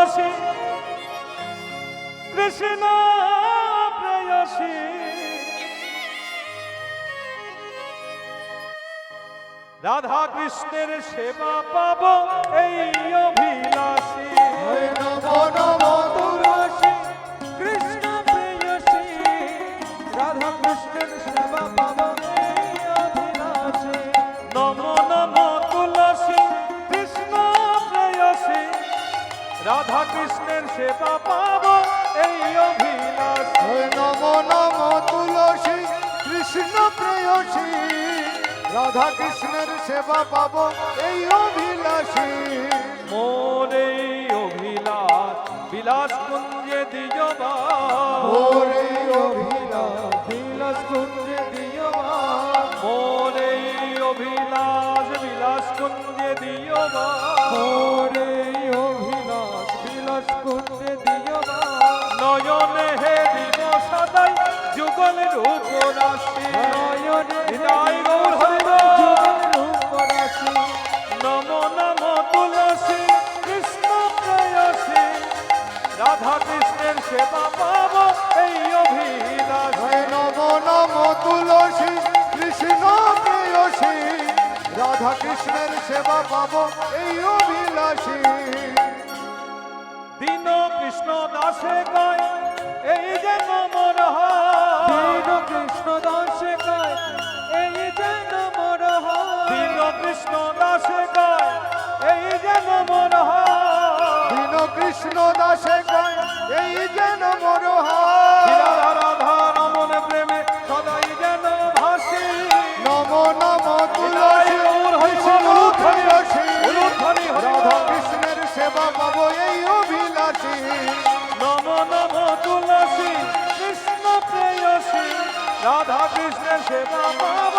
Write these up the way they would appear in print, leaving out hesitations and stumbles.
তুলসী কৃষ্ণ প্রেয়সী রাধা কৃষ্ণের সেবা পাব এই অভিলাষী। নমো নমো তুলসী কৃষ্ণ প্রেয়সী রাধা কৃষ্ণের সেবা পাব এই অভিলাষী। নমো নমো তুলসী কৃষ্ণ প্রেয়সী রাধা কৃষ্ণের সেবা পাব এই অভিলাষী। নমো নমো তুলসী কৃষ্ণ প্রেয়সী রাধা কৃষ্ণের সেবা পাব এই অভিলাষী। মোর এই অভিলাষ বিলাস কুঞ্জে দিও মা। মোর এই অভিলাষ বিলাস কুঞ্জে দিও মা। মোর এই অভিলাষ বিলাস কুঞ্জে দিও মা। মোর এই অভিলাষ বিলাস কুঞ্জে দিও মা। নয়নে হে দিব সদাই যুগল রূপ রাশি। নয়নে হৃদয় গৌর হরিব। রূপ রাশি। নমো নমো তুলসী কৃষ্ণ প্রেয়সী রাধা কৃষ্ণের সেবা পাব এই অভিলাষী। নমো নমো তুলসী কৃষ্ণ প্রেয়সী রাধা কৃষ্ণের সেবা পাব এই অভিলাষী। দীন কৃষ্ণ দাসে কয় এই যেন মোর হয়। দীন কৃষ্ণ দাসে কয় এই যেন মোর হয়। দীন কৃষ্ণ দাসে কয় এই যেন মোর হয়। দীন কৃষ্ণ দাসে কয় এই যেন মোর হয়। রাধা রাধা রমন প্রেমে সদাই যেন ভাসি। নমো নমো তুলসী কৃষ্ণ প্রেয়সী রাধা কৃষ্ণের সেবা পাব এই অভিলাষী। নমো নমো তুলসী কৃষ্ণ প্রেয়সী রাধা কৃষ্ণের সেবা পাব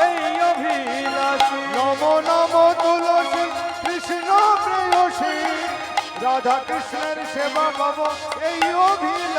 এই অভিলাষী। নমো নমো তুলসী কৃষ্ণ প্রেয়সী রাধা কৃষ্ণের সেবা পাব এই অভিলাষী।